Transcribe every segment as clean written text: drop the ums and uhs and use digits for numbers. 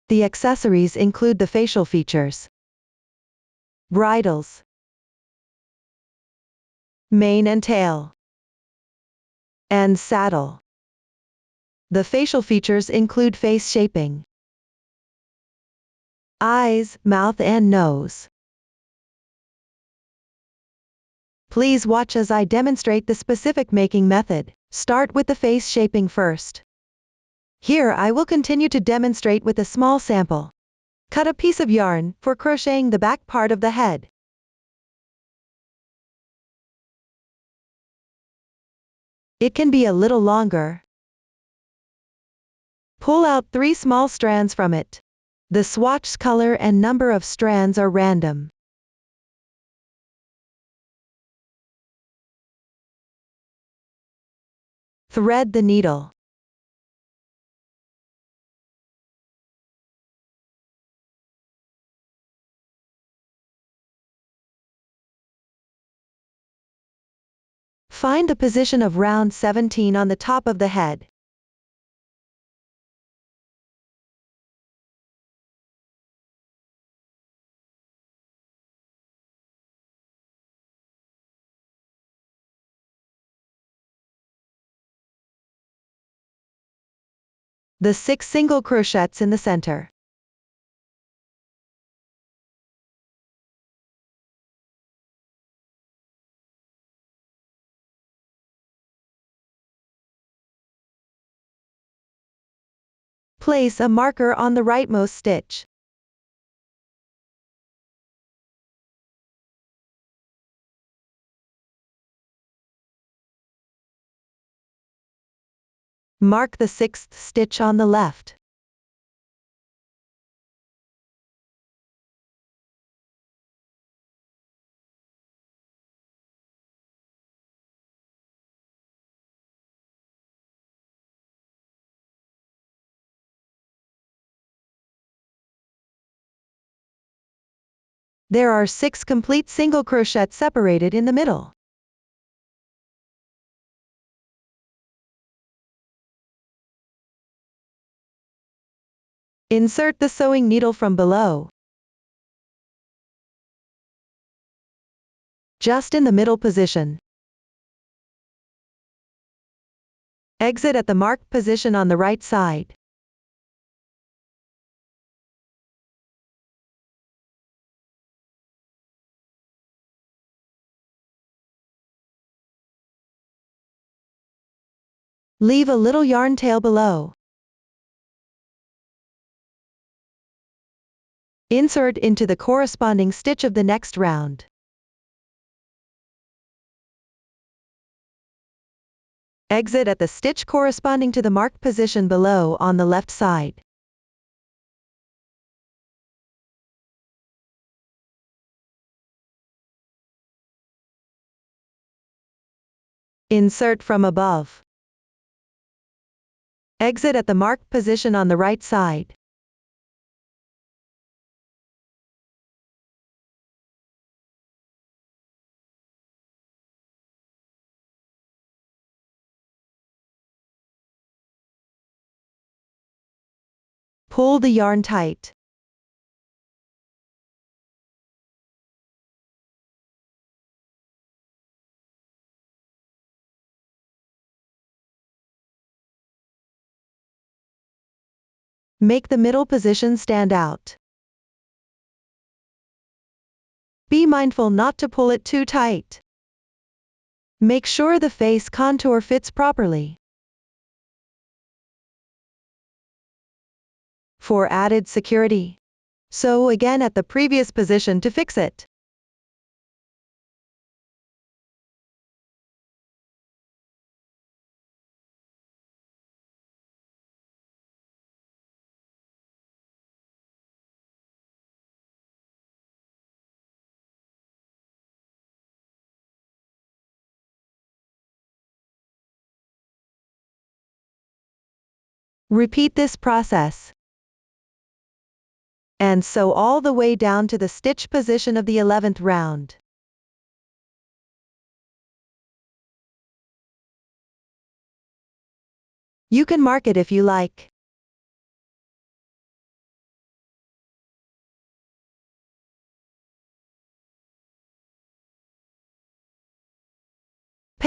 The accessories include the facial features, bridles, mane and tail, and saddle. The facial features include face shaping, eyes, mouth and nose. Please watch as I demonstrate the specific making method. Start with the face shaping first. Here I will continue to demonstrate with a small sample. Cut a piece of yarn for crocheting the back part of the head. It can be a little longer. Pull out 3 small strands from it. The swatch's color and number of strands are random. Thread the needle. Find the position of round 17 on the top of the head. The 6 single crochets in the center. Place a marker on the rightmost stitch. Mark the 6th stitch on the left. There are 6 complete single crochets separated in the middle. Insert the sewing needle from below. Just in the middle position. Exit at the marked position on the right side. Leave a little yarn tail below. Insert into the corresponding stitch of the next round. Exit at the stitch corresponding to the marked position below on the left side. Insert from above. Exit at the marked position on the right side. Pull the yarn tight. Make the middle position stand out. Be mindful not to pull it too tight. Make sure the face contour fits properly. For added security, sew again at the previous position to fix it. Repeat this process. And sew all the way down to the stitch position of the 11th round. You can mark it if you like.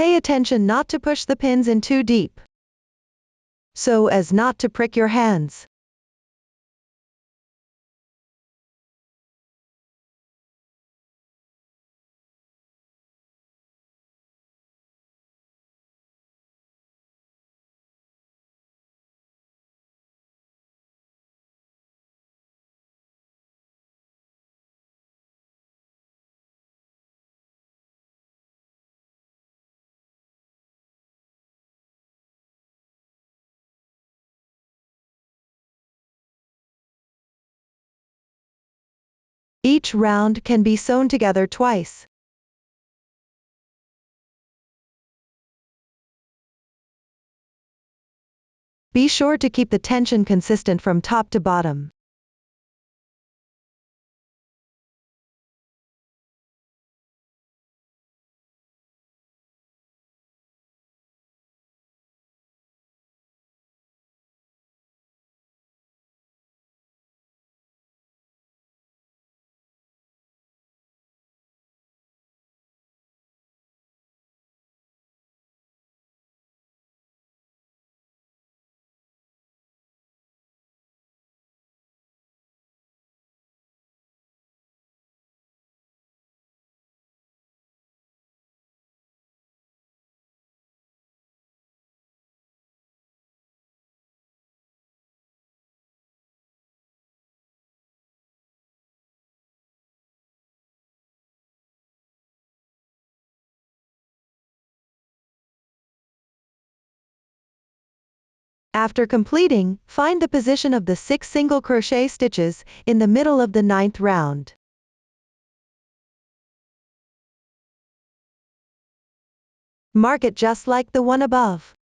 Pay attention not to push the pins in too deep, so as not to prick your hands. Each round can be sewn together twice. Be sure to keep the tension consistent from top to bottom. After completing, find the position of the 6 single crochet stitches in the middle of the 9th round. Mark it just like the one above.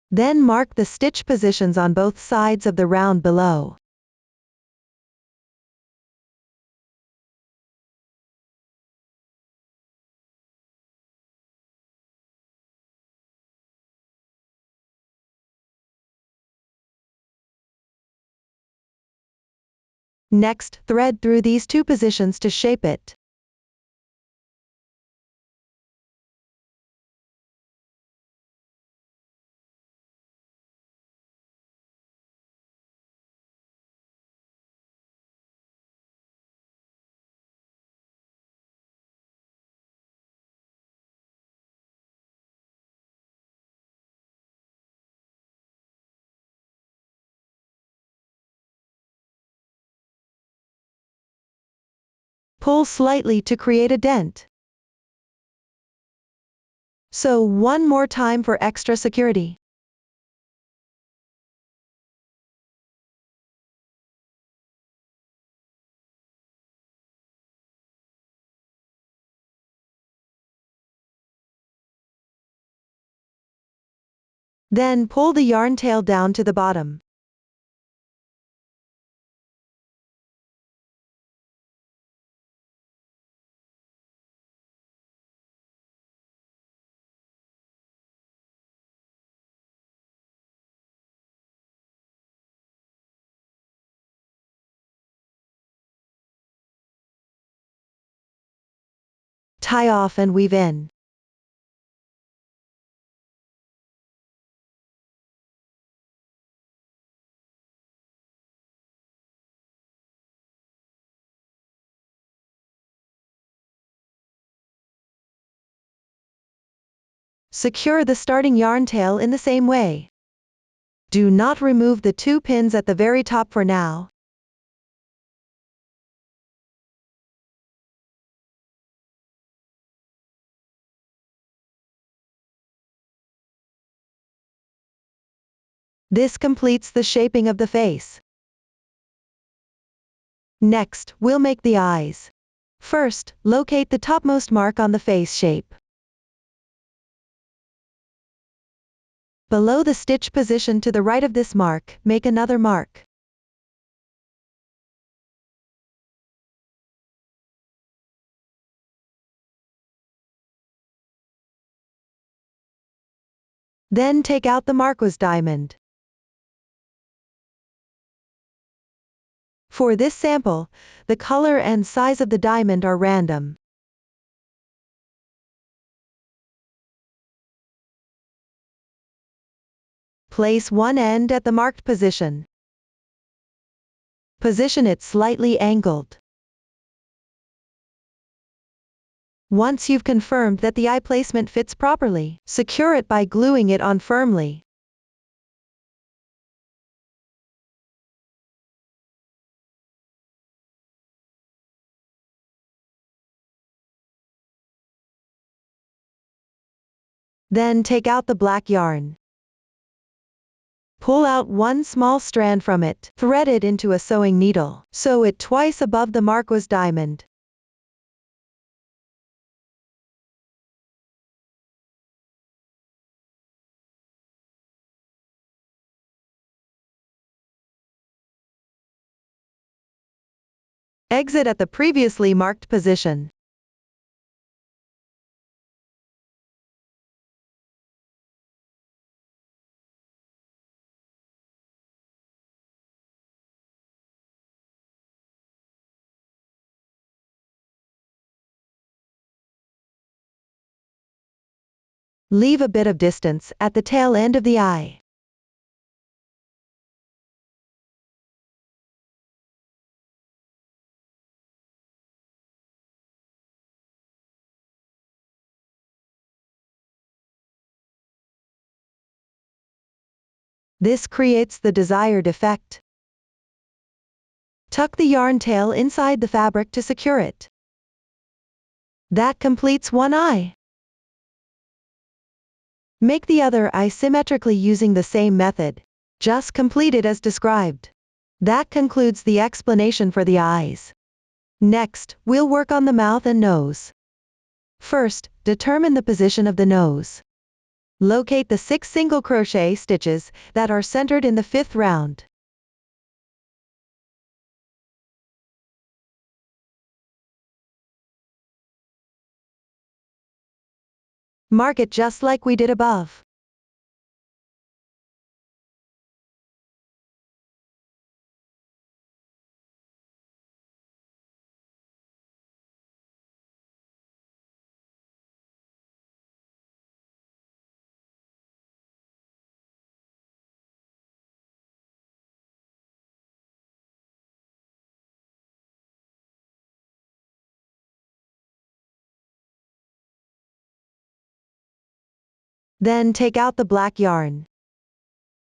Then mark the stitch positions on both sides of the round below. Next, thread through these 2 positions to shape it. Pull slightly to create a dent. Sew one more time for extra security. Then pull the yarn tail down to the bottom. Tie off and weave in. Secure the starting yarn tail in the same way. Do not remove the 2 pins at the very top for now. This completes the shaping of the face. Next, we'll make the eyes. First, locate the topmost mark on the face shape. Below the stitch position to the right of this mark, make another mark. Then take out the marquise diamond. For this sample, the color and size of the diamond are random. Place one end at the marked position. Position it slightly angled. Once you've confirmed that the eye placement fits properly, secure it by gluing it on firmly. Then take out the black yarn. Pull out one small strand from it, thread it into a sewing needle, sew it twice above the marquise diamond. Exit at the previously marked position. Leave a bit of distance at the tail end of the eye. This creates the desired effect. Tuck the yarn tail inside the fabric to secure it. That completes one eye. Make the other eye symmetrically using the same method. Just complete it as described. That concludes the explanation for the eyes. Next, we'll work on the mouth and nose. First, determine the position of the nose. Locate the 6 single crochet stitches that are centered in the 5th round. Mark it just like we did above. Then take out the black yarn.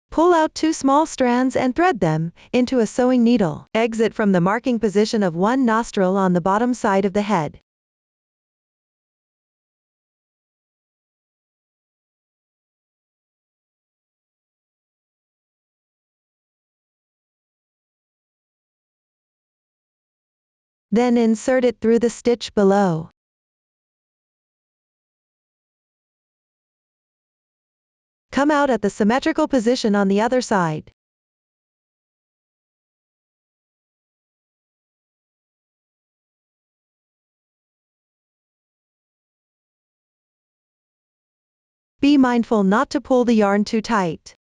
Pull out 2 small strands and thread them into a sewing needle. Exit from the marking position of one nostril on the bottom side of the head. Then insert it through the stitch below. Come out at the symmetrical position on the other side. Be mindful not to pull the yarn too tight.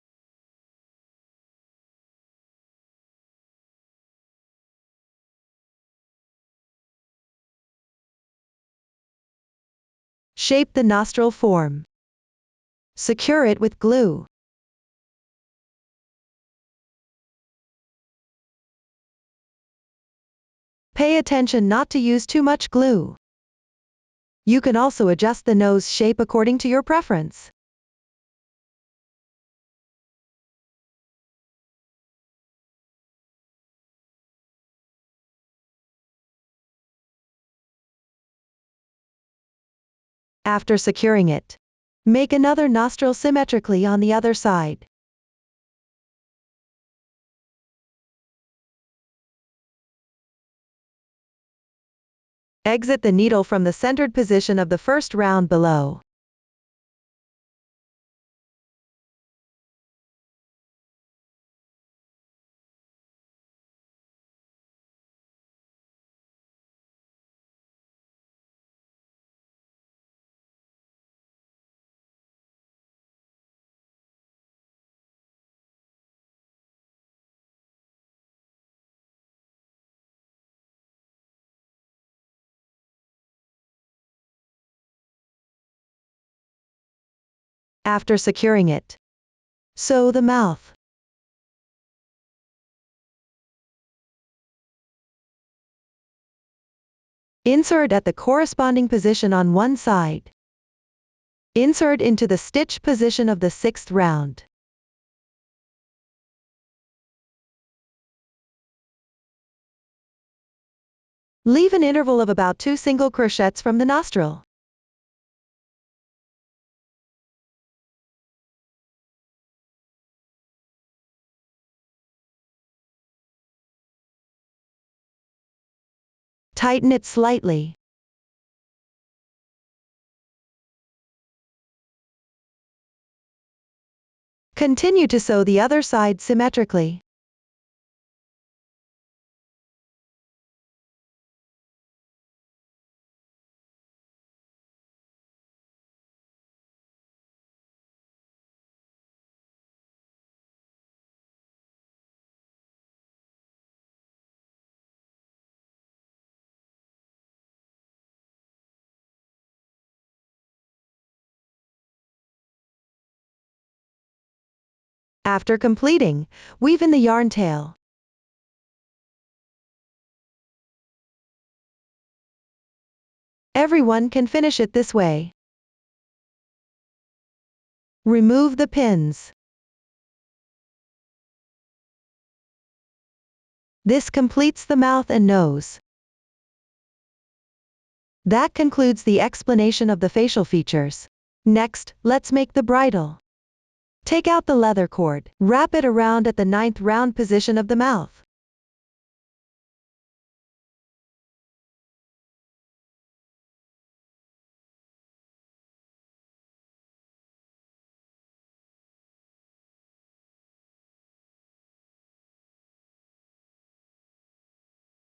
Shape the nostril form. Secure it with glue. Pay attention not to use too much glue. You can also adjust the nose shape according to your preference. After securing it, make another nostril symmetrically on the other side. Exit the needle from the centered position of the first round below. After securing it, sew the mouth. Insert at the corresponding position on one side. Insert into the stitch position of the 6th round. Leave an interval of about 2 single crochets from the nostril. Tighten it slightly. Continue to sew the other side symmetrically. After completing, weave in the yarn tail. Everyone can finish it this way. Remove the pins. This completes the mouth and nose. That concludes the explanation of the facial features. Next, let's make the bridle. Take out the leather cord. Wrap it around at the 9th round position of the mouth.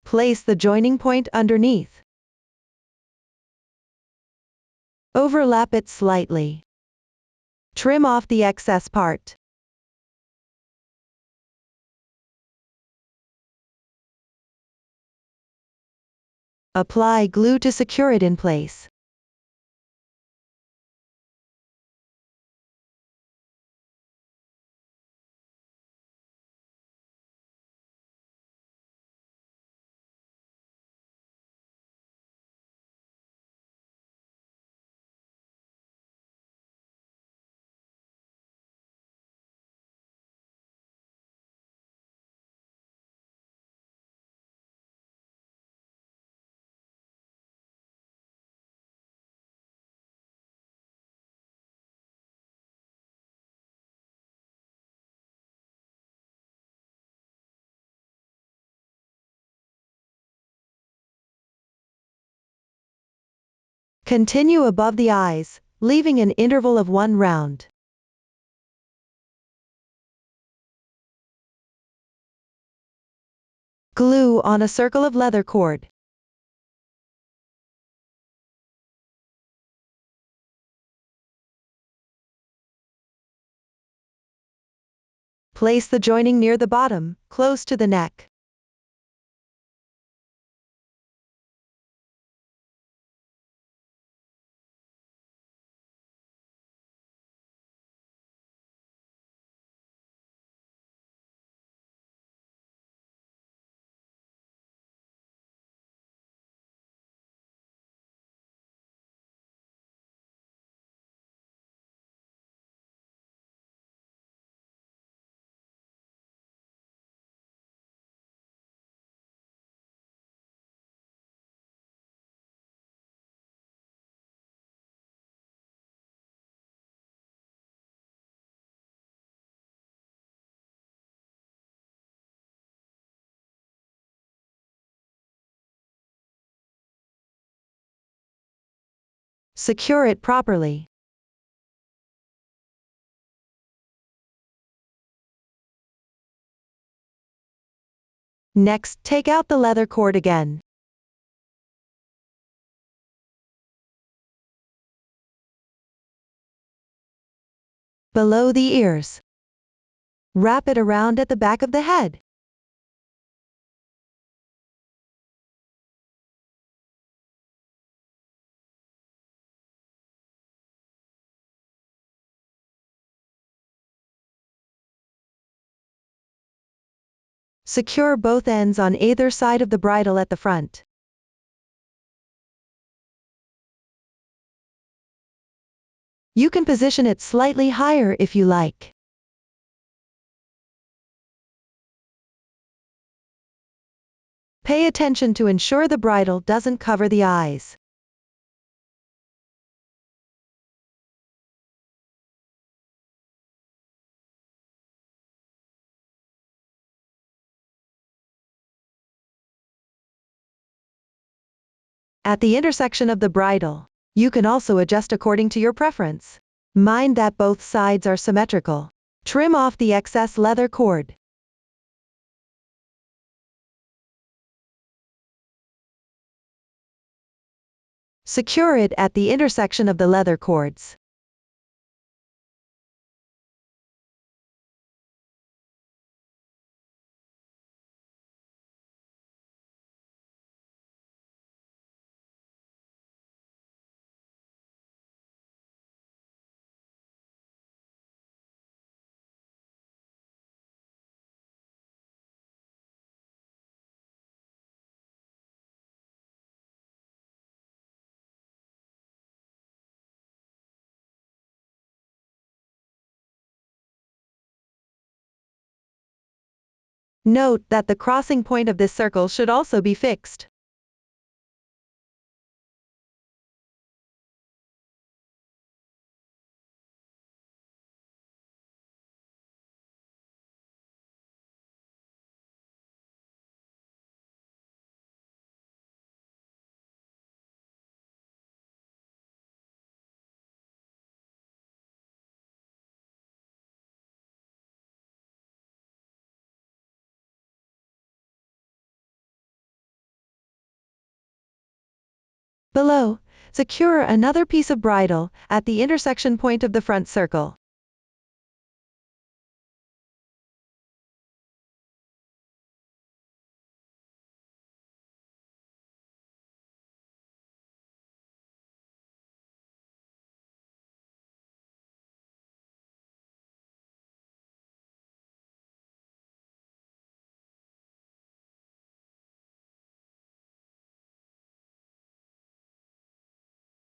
Place the joining point underneath. Overlap it slightly. Trim off the excess part. Apply glue to secure it in place. Continue above the eyes, leaving an interval of 1 round. Glue on a circle of leather cord. Place the joining near the bottom, close to the neck. Secure it properly. Next, take out the leather cord again. Below the ears. Wrap it around at the back of the head. Secure both ends on either side of the bridle at the front. You can position it slightly higher if you like. Pay attention to ensure the bridle doesn't cover the eyes. At the intersection of the bridle, you can also adjust according to your preference. Mind that both sides are symmetrical. Trim off the excess leather cord. Secure it at the intersection of the leather cords. Note that the crossing point of this circle should also be fixed. Below, secure another piece of bridle at the intersection point of the front circle.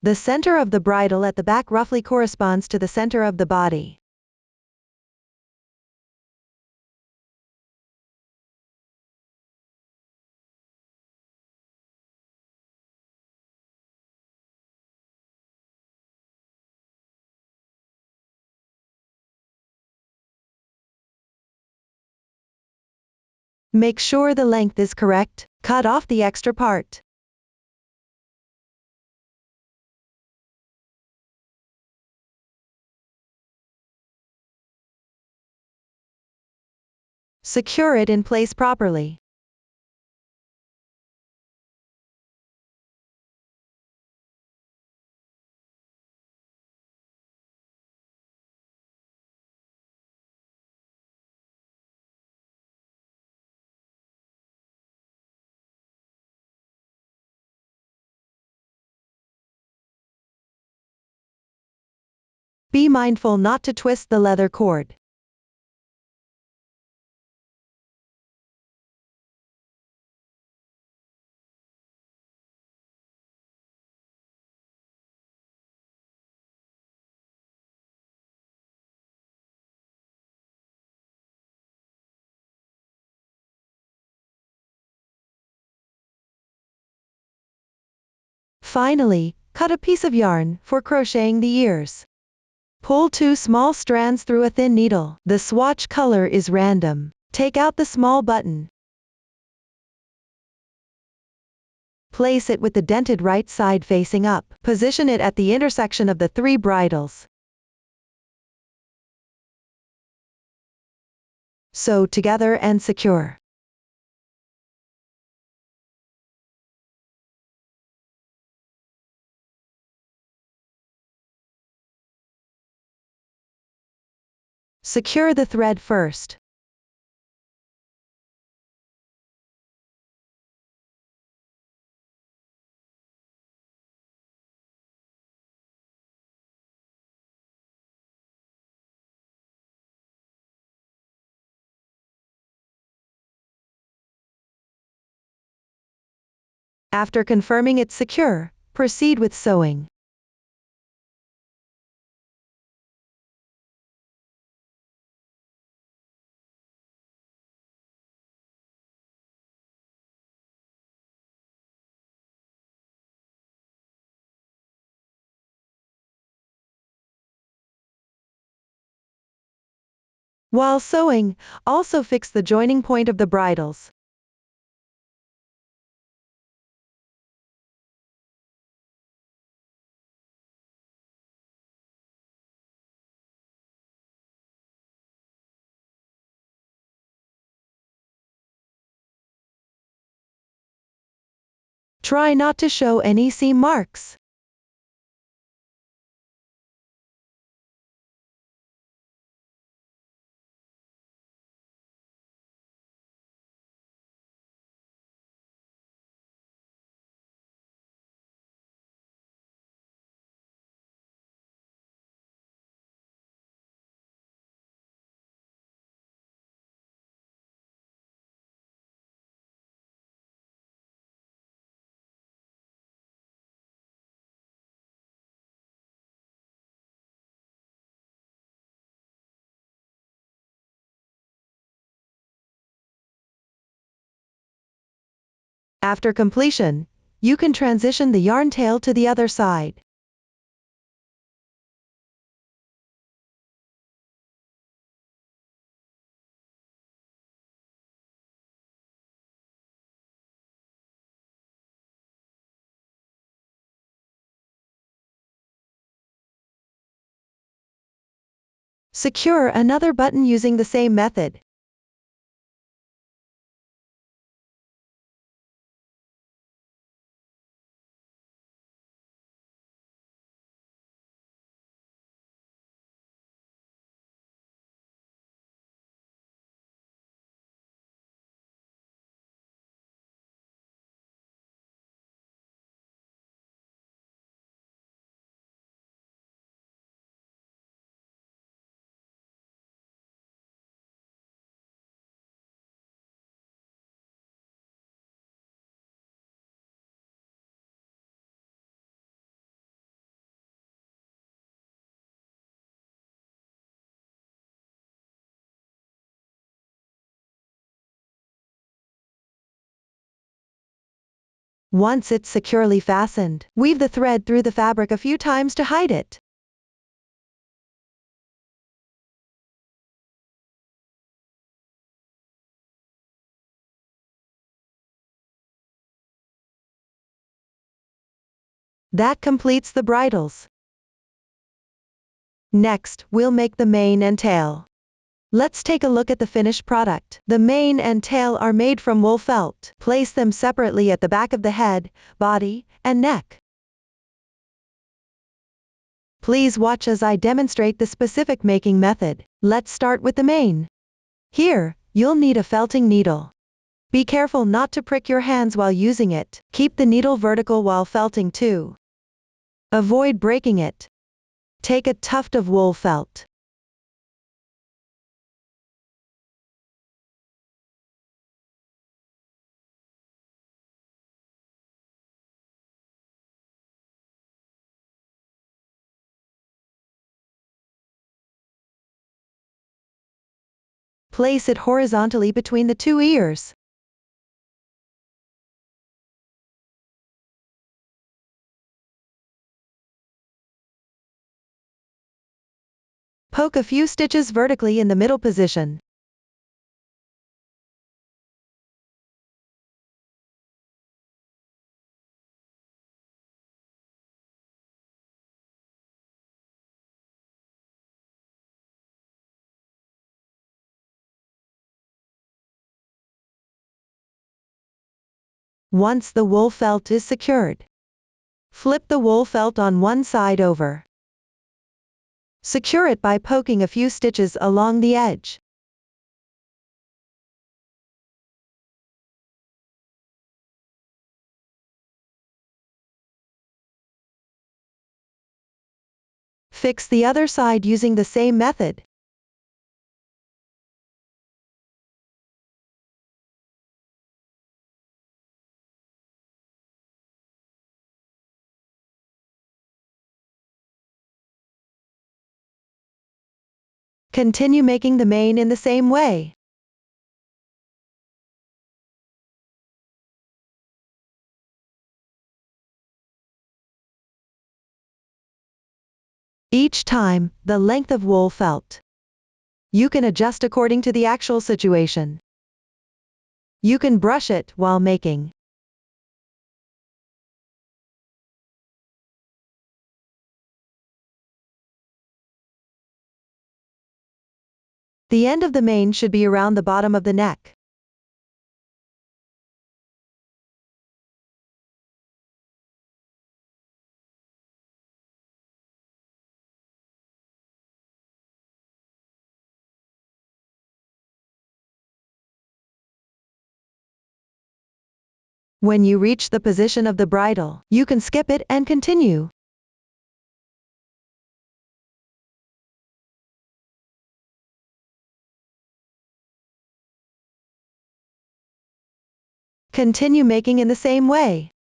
The center of the bridle at the back roughly corresponds to the center of the body. Make sure the length is correct. Cut off the extra part. Secure it in place properly. Be mindful not to twist the leather cord. Finally, cut a piece of yarn for crocheting the ears. Pull 2 small strands through a thin needle. The swatch color is random. Take out the small button. Place it with the dented right side facing up. Position it at the intersection of the 3 bridles. Sew together and secure. Secure the thread first. After confirming it's secure, proceed with sewing. While sewing, also fix the joining point of the bridles. Try not to show any seam marks. After completion, you can transition the yarn tail to the other side. Secure another button using the same method. Once it's securely fastened, weave the thread through the fabric a few times to hide it. That completes the bridles. Next, we'll make the mane and tail. Let's take a look at the finished product. The mane and tail are made from wool felt. Place them separately at the back of the head, body, and neck. Please watch as I demonstrate the specific making method. Let's start with the mane. Here, you'll need a felting needle. Be careful not to prick your hands while using it. Keep the needle vertical while felting too. Avoid breaking it. Take a tuft of wool felt. Place it horizontally between the two ears. Poke a few stitches vertically in the middle position. Once the wool felt is secured, flip the wool felt on one side over. Secure it by poking a few stitches along the edge. Fix the other side using the same method. Continue making the mane in the same way. Each time, the length of wool felt. You can adjust according to the actual situation. You can brush it while making. The end of the mane should be around the bottom of the neck. When you reach the position of the bridle, you can skip it and continue. Continue making in the same way.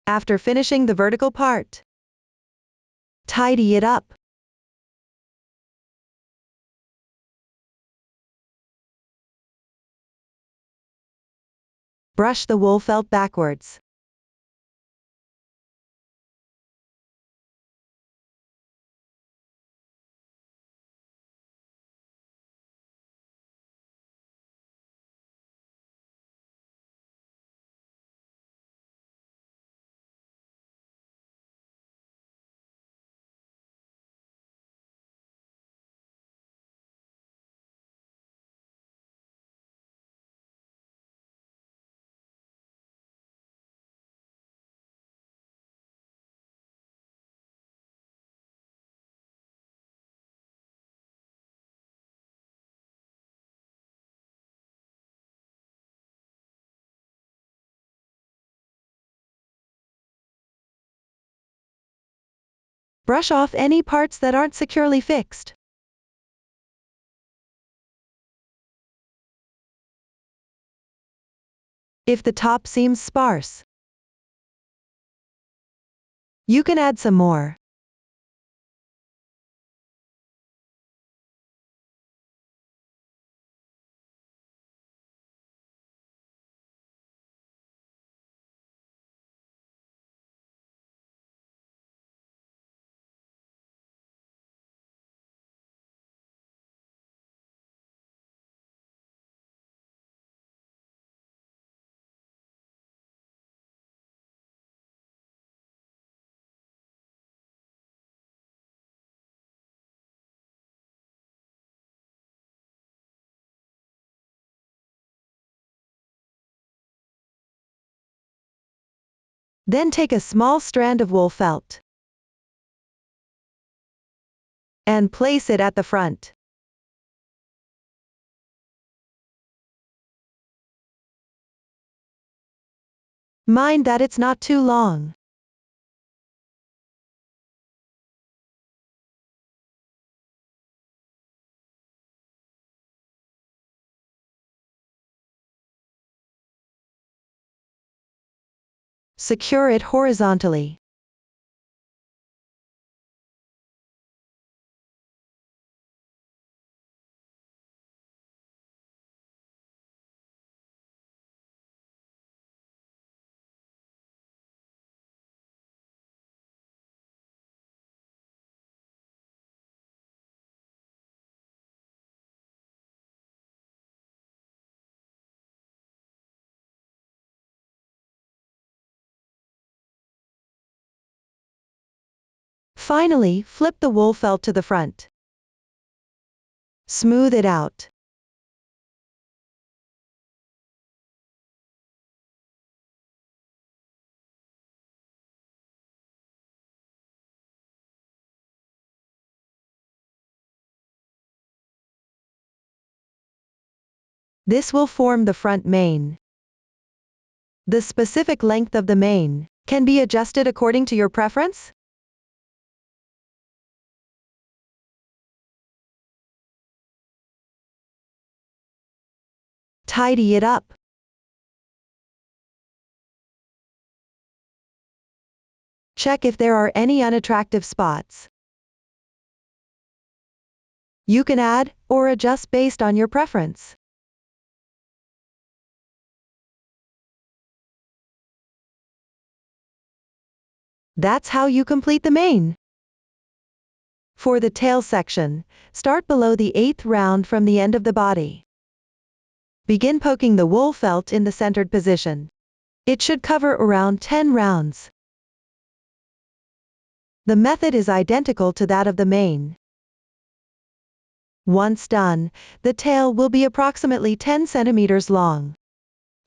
After finishing the vertical part, tidy it up. Brush the wool felt backwards. Brush off any parts that aren't securely fixed. If the top seems sparse, you can add some more. Then take a small strand of wool felt and place it at the front. Mind that it's not too long. Secure it horizontally. Finally, flip the wool felt to the front. Smooth it out. This will form the front mane. The specific length of the mane can be adjusted according to your preference. Tidy it up. Check if there are any unattractive spots. You can add or adjust based on your preference. That's how you complete the mane. For the tail section, start below the 8th round from the end of the body. Begin poking the wool felt in the centered position. It should cover around 10 rounds. The method is identical to that of the mane. Once done, the tail will be approximately 10 centimeters long.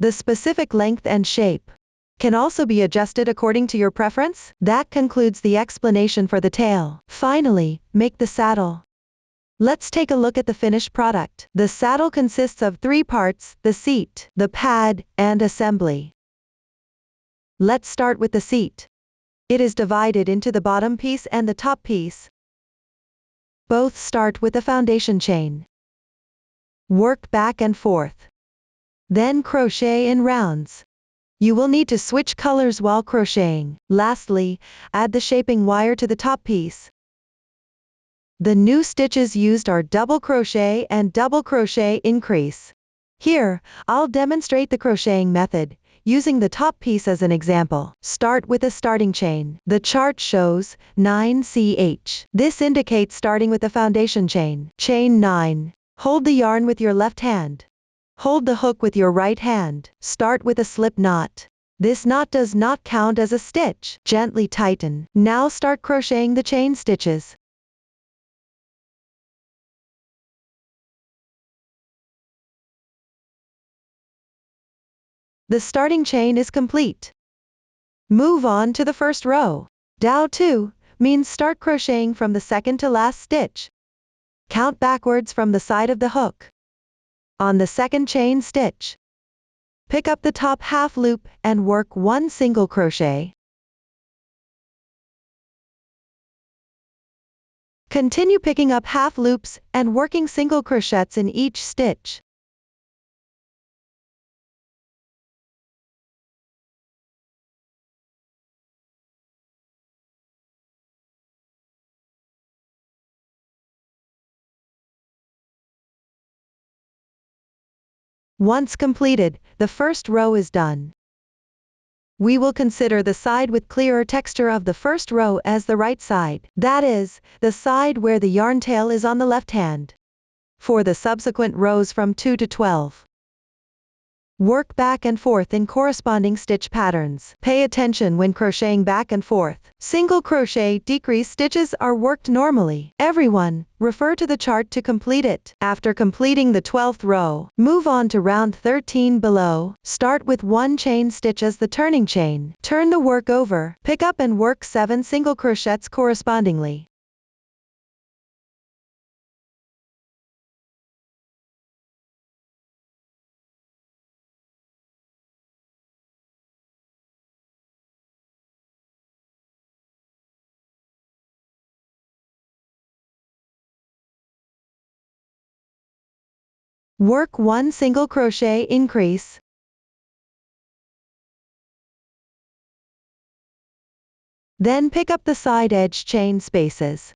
The specific length and shape can also be adjusted according to your preference. That concludes the explanation for the tail. Finally, make the saddle. Let's take a look at the finished product. The saddle consists of 3 parts: the seat, the pad, and assembly. Let's start with the seat. It is divided into the bottom piece and the top piece. Both start with a foundation chain. Work back and forth. Then crochet in rounds. You will need to switch colors while crocheting. Lastly, add the shaping wire to the top piece. The new stitches used are double crochet and double crochet increase. Here, I'll demonstrate the crocheting method, using the top piece as an example. Start with a starting chain. The chart shows 9ch. This indicates starting with the foundation chain. Chain 9. Hold the yarn with your left hand. Hold the hook with your right hand. Start with a slip knot. This knot does not count as a stitch. Gently tighten. Now start crocheting the chain stitches. The starting chain is complete. Move on to the first row. Dow 2 means start crocheting from the second to last stitch. Count backwards from the side of the hook. On the second chain stitch, pick up the top half loop and work 1 single crochet. Continue picking up half loops and working single crochets in each stitch. Once completed, the first row is done. We will consider the side with clearer texture of the first row as the right side. That is, the side where the yarn tail is on the left hand. For the subsequent rows from 2 to 12, work back and forth in corresponding stitch patterns. Pay attention when crocheting back and forth. Single crochet decrease stitches are worked normally. Everyone, refer to the chart to complete it. After completing the 12th row, move on to round 13 below. Start with 1 chain stitch as the turning chain. Turn the work over, pick up and work 7 single crochets correspondingly. Work 1 single crochet increase. Then pick up the side edge chain spaces.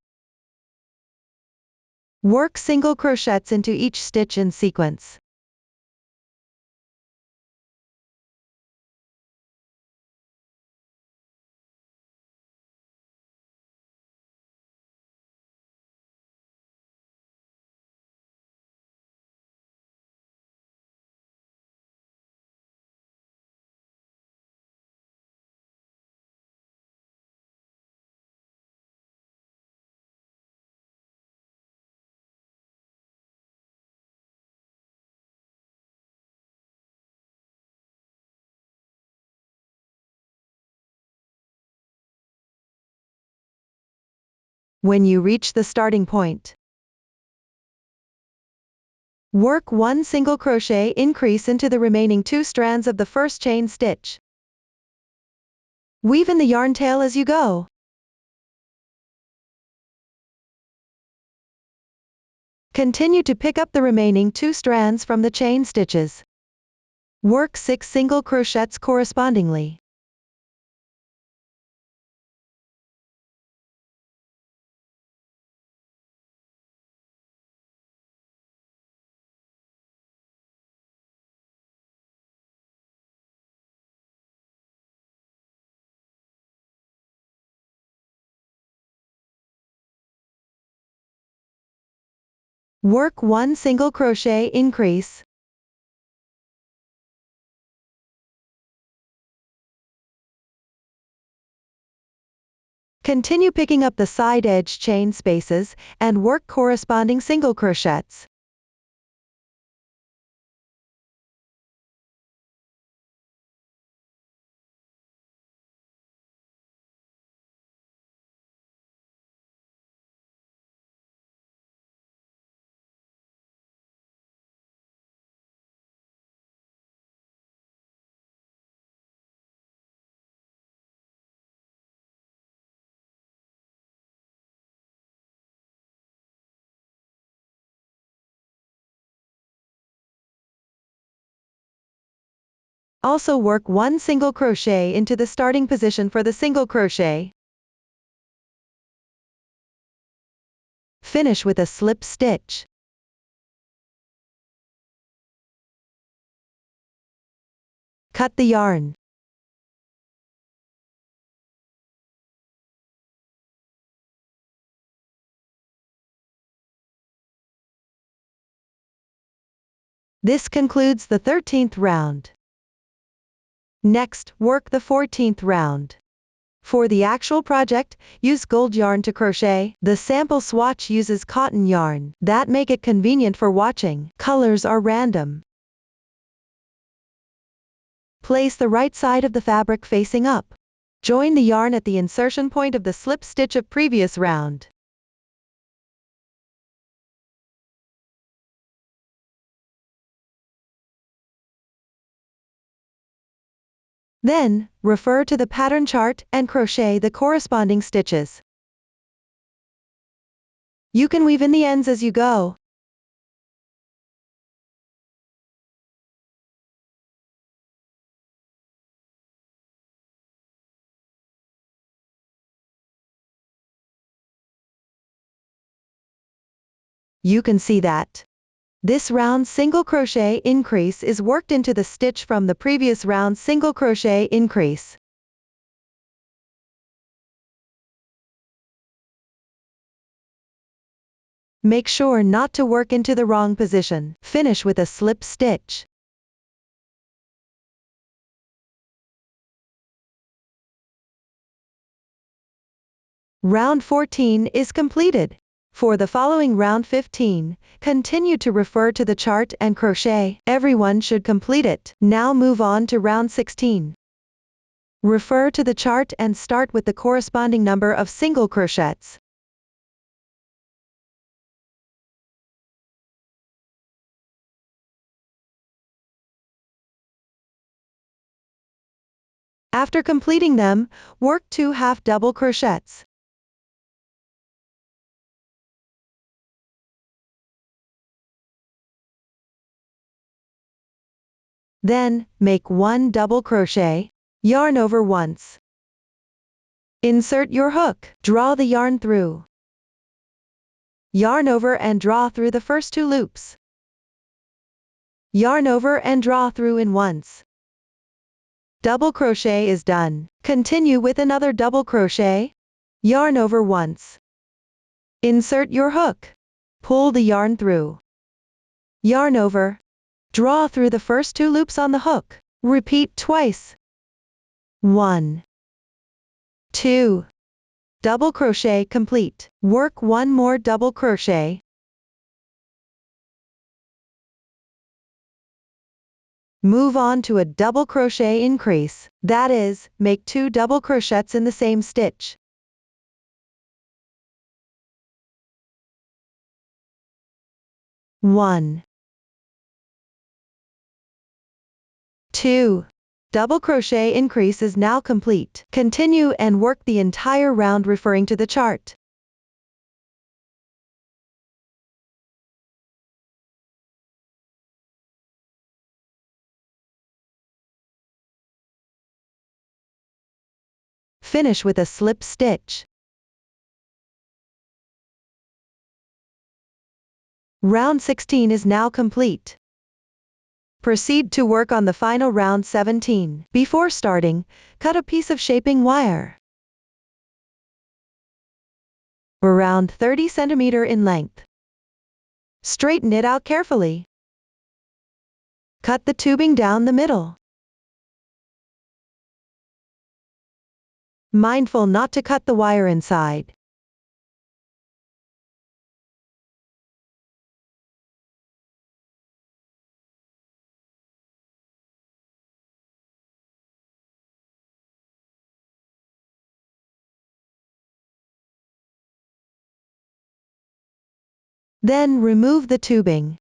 Work single crochets into each stitch in sequence. when you reach the starting point. Work 1 single crochet increase into the remaining 2 strands of the first chain stitch. Weave in the yarn tail as you go. Continue to pick up the remaining 2 strands from the chain stitches. Work 6 single crochets correspondingly. Work 1 single crochet increase. Continue picking up the side edge chain spaces and work corresponding single crochets. Also work 1 single crochet into the starting position for the single crochet. Finish with a slip stitch. Cut the yarn. This concludes the 13th round. Next, work the 14th round. For the actual project, use gold yarn to crochet. The sample swatch uses cotton yarn that make it convenient for watching. Colors are random. Place the right side of the fabric facing up. Join the yarn at the insertion point of the slip stitch of previous round. Then, refer to the pattern chart and crochet the corresponding stitches. You can weave in the ends as you go. You can see that this round single crochet increase is worked into the stitch from the previous round single crochet increase. Make sure not to work into the wrong position. Finish with a slip stitch. Round 14 is completed. For the following round 15, continue to refer to the chart and crochet. Everyone should complete it. Now move on to round 16. Refer to the chart and start with the corresponding number of single crochets. After completing them, work 2 half double crochets. Then, make 1 double crochet, yarn over once. Insert your hook, draw the yarn through. Yarn over and draw through the first 2 loops. Yarn over and draw through in once. Double crochet is done. Continue with another double crochet. Yarn over once. Insert your hook. Pull the yarn through. Yarn over. Draw through the first 2 loops on the hook. Repeat twice. 1, 2. Double crochet complete. Work 1 more double crochet. Move on to a double crochet increase. That is, make 2 double crochets in the same stitch. 1, 2. Double crochet increase is now complete. Continue and work the entire round referring to the chart. Finish with a slip stitch. Round 16 is now complete. Proceed to work on the final round 17. Before starting, cut a piece of shaping wire around 30 cm in length. Straighten it out carefully. Cut the tubing down the middle. Mindful not to cut the wire inside. Then remove the tubing.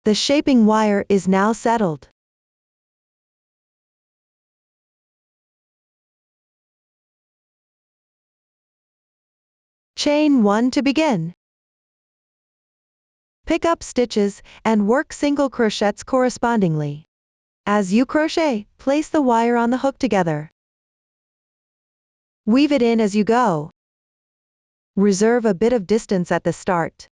The shaping wire is now settled. Chain 1 to begin. Pick up stitches and work single crochets correspondingly. As you crochet, place the wire on the hook together. Weave it in as you go. Reserve a bit of distance at the start.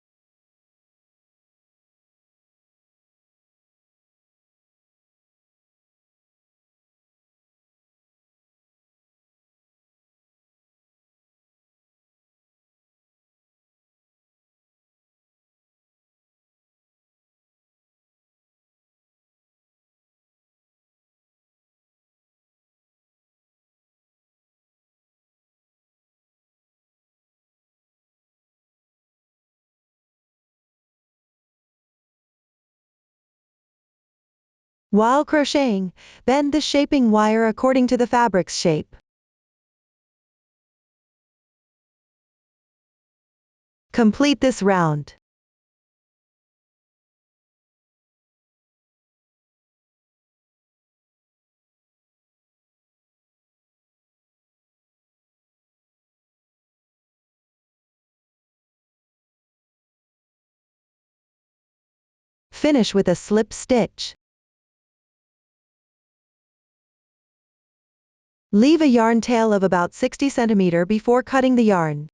While crocheting, bend the shaping wire according to the fabric's shape. Complete this round. Finish with a slip stitch. Leave a yarn tail of about 60 cm before cutting the yarn.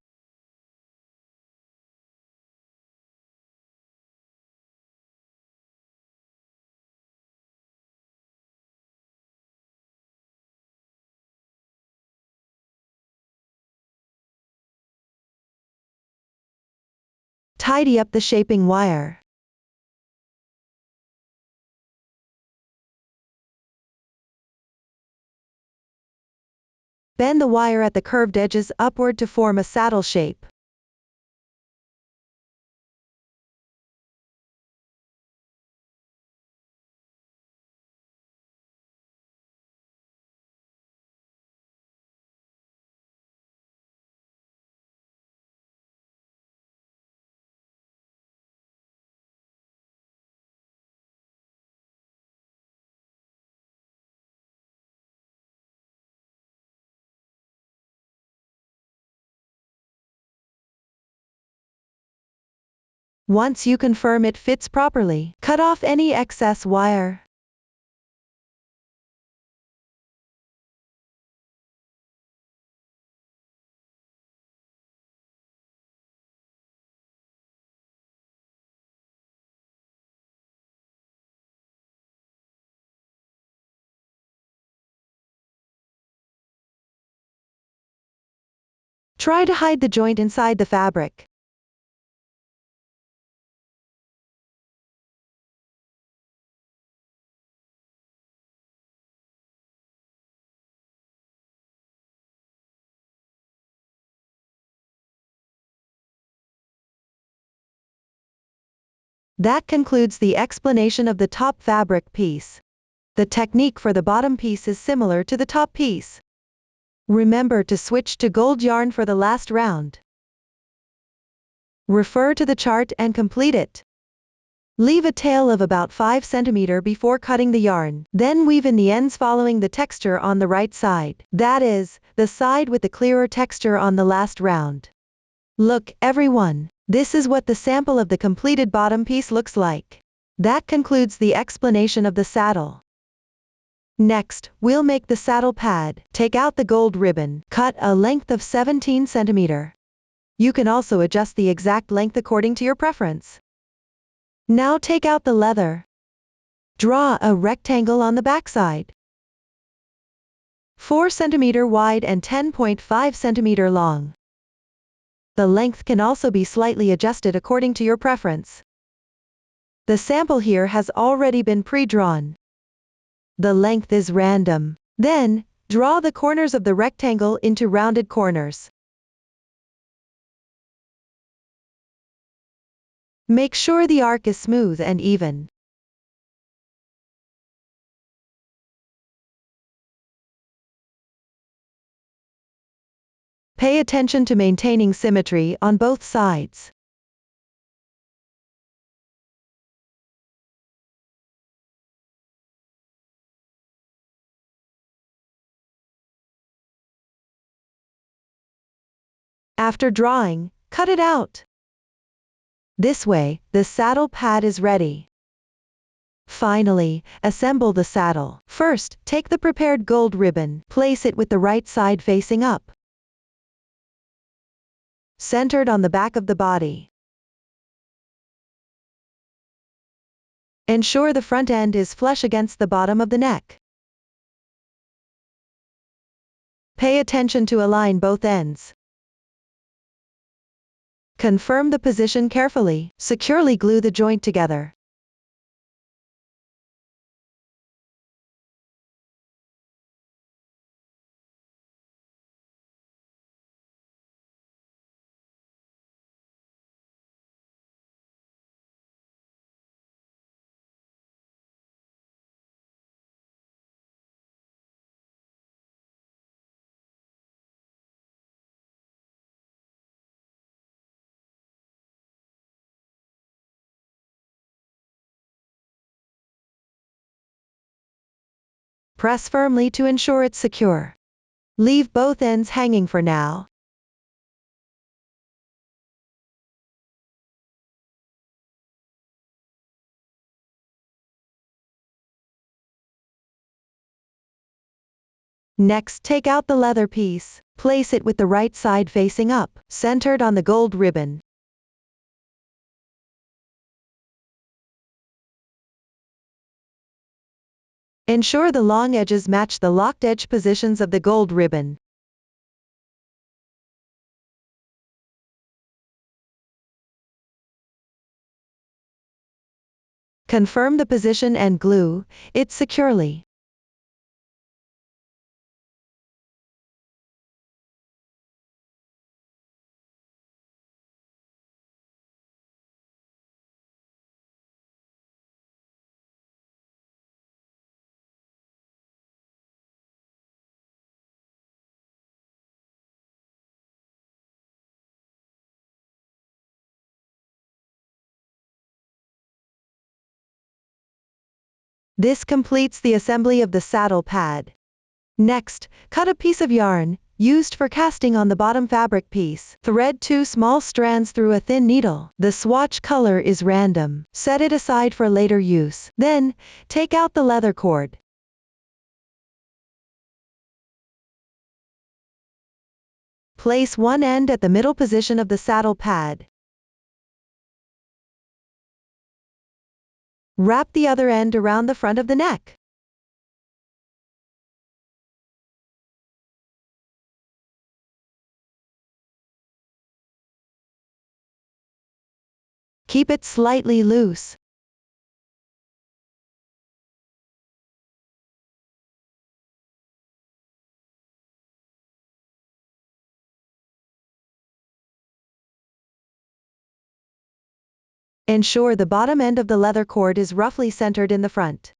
Tidy up the shaping wire. Bend the wire at the curved edges upward to form a saddle shape. Once you confirm it fits properly, cut off any excess wire. Try to hide the joint inside the fabric. That concludes the explanation of the top fabric piece. The technique for the bottom piece is similar to the top piece. Remember to switch to gold yarn for the last round. Refer to the chart and complete it. Leave a tail of about 5 cm before cutting the yarn, then weave in the ends following the texture on the right side. That is, the side with the clearer texture on the last round. Look, everyone, this is what the sample of the completed bottom piece looks like. That concludes the explanation of the saddle. Next, we'll make the saddle pad. Take out the gold ribbon, cut a length of 17 cm. You can also adjust the exact length according to your preference. Now take out the leather. Draw a rectangle on the backside. 4 cm wide and 10.5 cm long. The length can also be slightly adjusted according to your preference. The sample here has already been pre-drawn. The length is random. Then, draw the corners of the rectangle into rounded corners. Make sure the arc is smooth and even. Pay attention to maintaining symmetry on both sides. After drawing, cut it out. This way, the saddle pad is ready. Finally, assemble the saddle. First, take the prepared gold ribbon, place it with the right side facing up, centered on the back of the body. Ensure the front end is flush against the bottom of the neck. Pay attention to align both ends. Confirm the position carefully. Securely glue the joint together. Press firmly to ensure it's secure. Leave both ends hanging for now. Next, take out the leather piece, place it with the right side facing up, centered on the gold ribbon. Ensure the long edges match the locked edge positions of the gold ribbon. Confirm the position and glue it securely. This completes the assembly of the saddle pad. Next, cut a piece of yarn, used for casting on the bottom fabric piece. Thread 2 small strands through a thin needle. The swatch color is random. Set it aside for later use. Then, take out the leather cord. Place one end at the middle position of the saddle pad. Wrap the other end around the front of the neck. Keep it slightly loose. Ensure the bottom end of the leather cord is roughly centered in the front.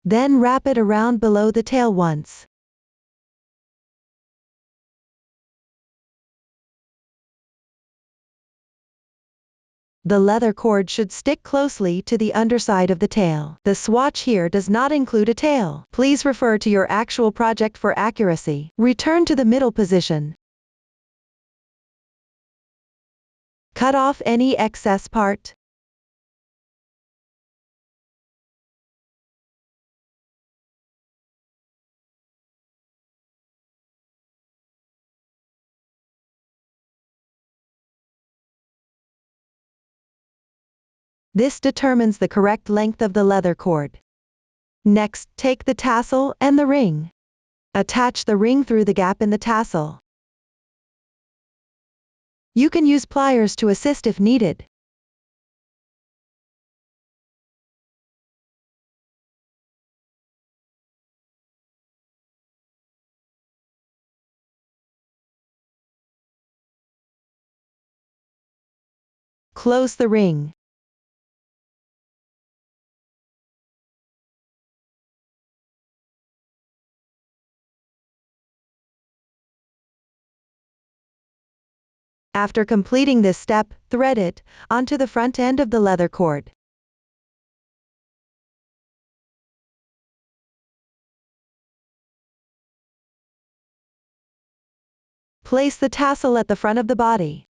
Then wrap it around below the tail once. The leather cord should stick closely to the underside of the tail. The swatch here does not include a tail. Please refer to your actual project for accuracy. Return to the middle position. Cut off any excess part. This determines the correct length of the leather cord. Next, take the tassel and the ring. Attach the ring through the gap in the tassel. You can use pliers to assist if needed. Close the ring. After completing this step, thread it onto the front end of the leather cord. Place the tassel at the front of the body.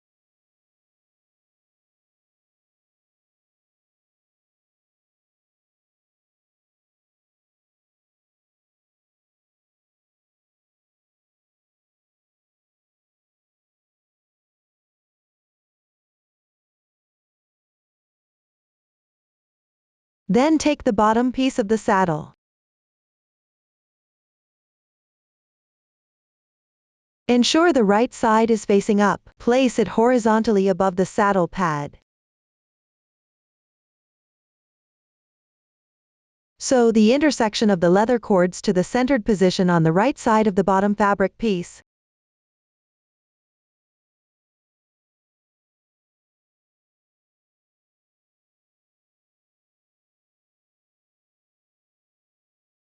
Then take the bottom piece of the saddle. Ensure the right side is facing up. Place it horizontally above the saddle pad. Sew the intersection of the leather cords to the centered position on the right side of the bottom fabric piece.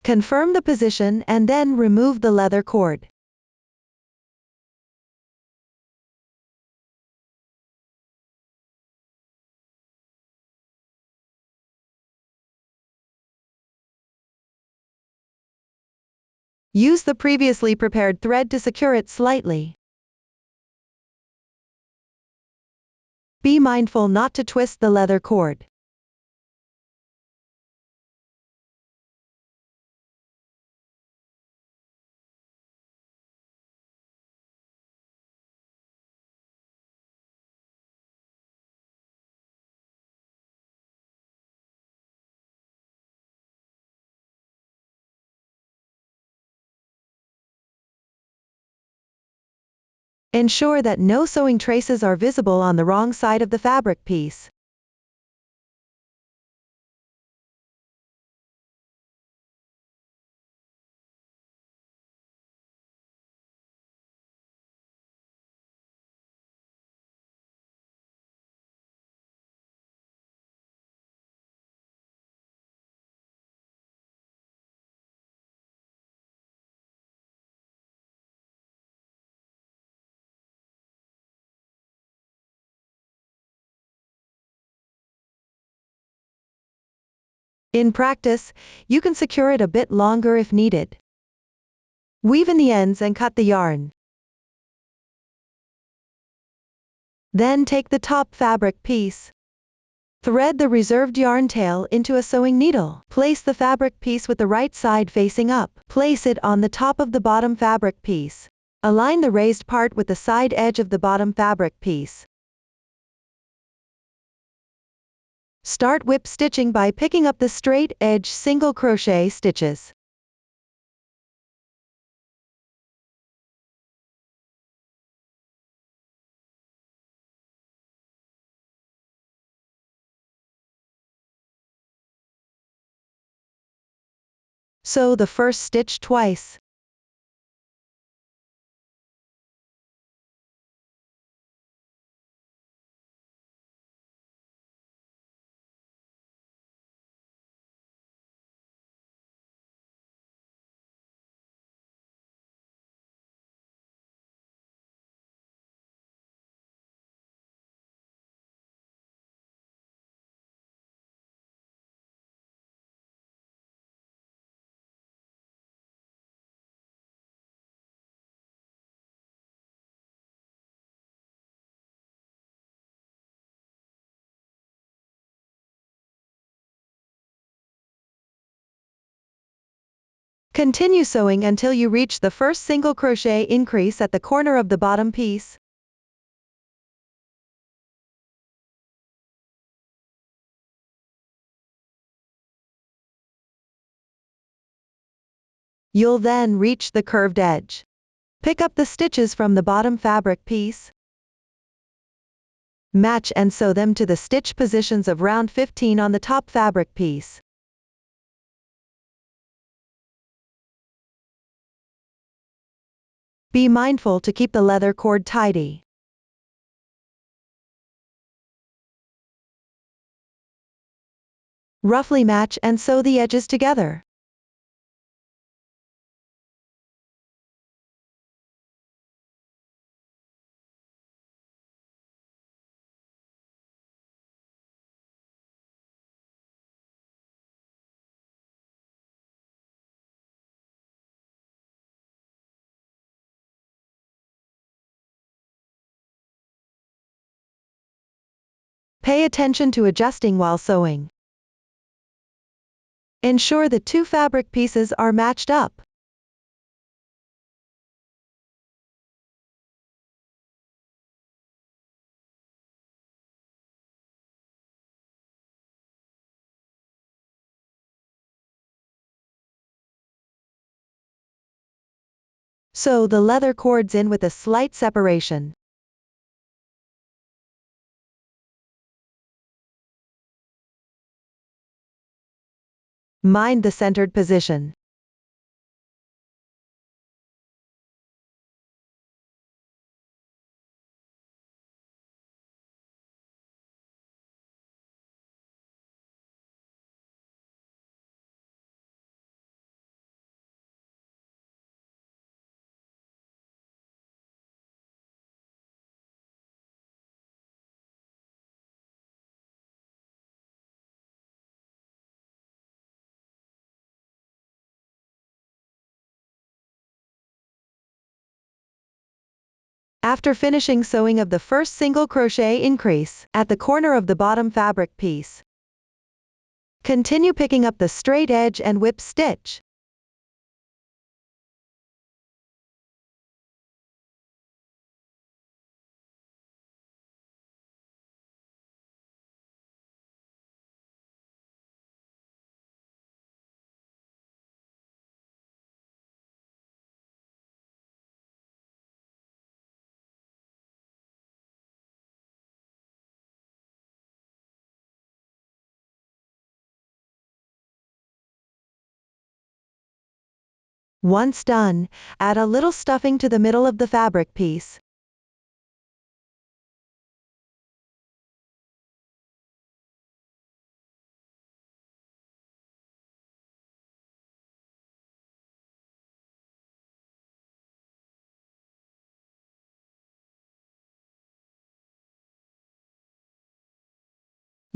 Confirm the position and then remove the leather cord. Use the previously prepared thread to secure it slightly. Be mindful not to twist the leather cord. Ensure that no sewing traces are visible on the wrong side of the fabric piece. In practice, you can secure it a bit longer if needed. Weave in the ends and cut the yarn. Then take the top fabric piece. Thread the reserved yarn tail into a sewing needle. Place the fabric piece with the right side facing up. Place it on the top of the bottom fabric piece. Align the raised part with the side edge of the bottom fabric piece. Start whip stitching by picking up the straight edge single crochet stitches. Sew the first stitch twice. Continue sewing until you reach the first single crochet increase at the corner of the bottom piece. You'll then reach the curved edge. Pick up the stitches from the bottom fabric piece. Match and sew them to the stitch positions of round 15 on the top fabric piece. Be mindful to keep the leather cord tidy. Roughly match and sew the edges together. Pay attention to adjusting while sewing. Ensure the two fabric pieces are matched up. Sew the leather cords in with a slight separation. Mind the centered position. After finishing sewing of the first single crochet increase at the corner of the bottom fabric piece, continue picking up the straight edge and whip stitch. Once done, add a little stuffing to the middle of the fabric piece.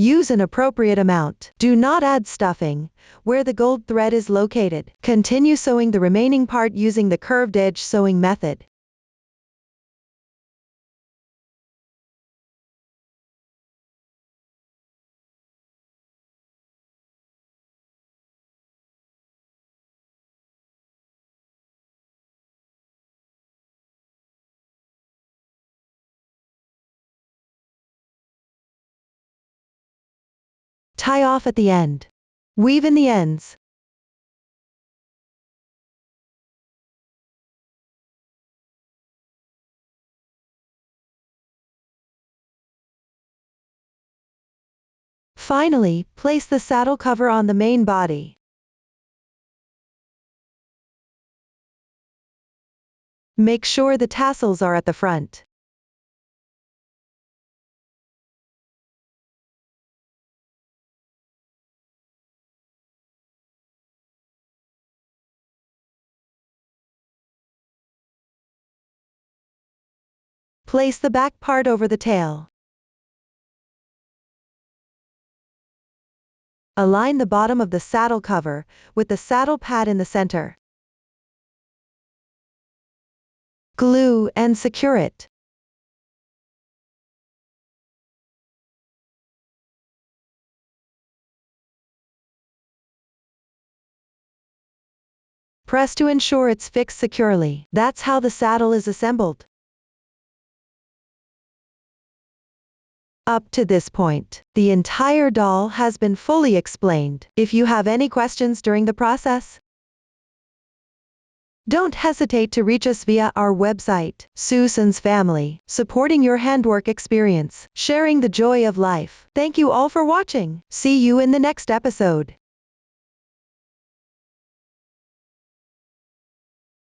Use an appropriate amount. Do not add stuffing where the gold thread is located. Continue sewing the remaining part using the curved edge sewing method. Tie off at the end. Weave in the ends. Finally, place the saddle cover on the main body. Make sure the tassels are at the front. Place the back part over the tail. Align the bottom of the saddle cover with the saddle pad in the center. Glue and secure it. Press to ensure it's fixed securely. That's how the saddle is assembled. Up to this point, the entire doll has been fully explained. If you have any questions during the process, don't hesitate to reach us via our website, Susan's Family, supporting your handwork experience, sharing the joy of life. Thank you all for watching. See you in the next episode.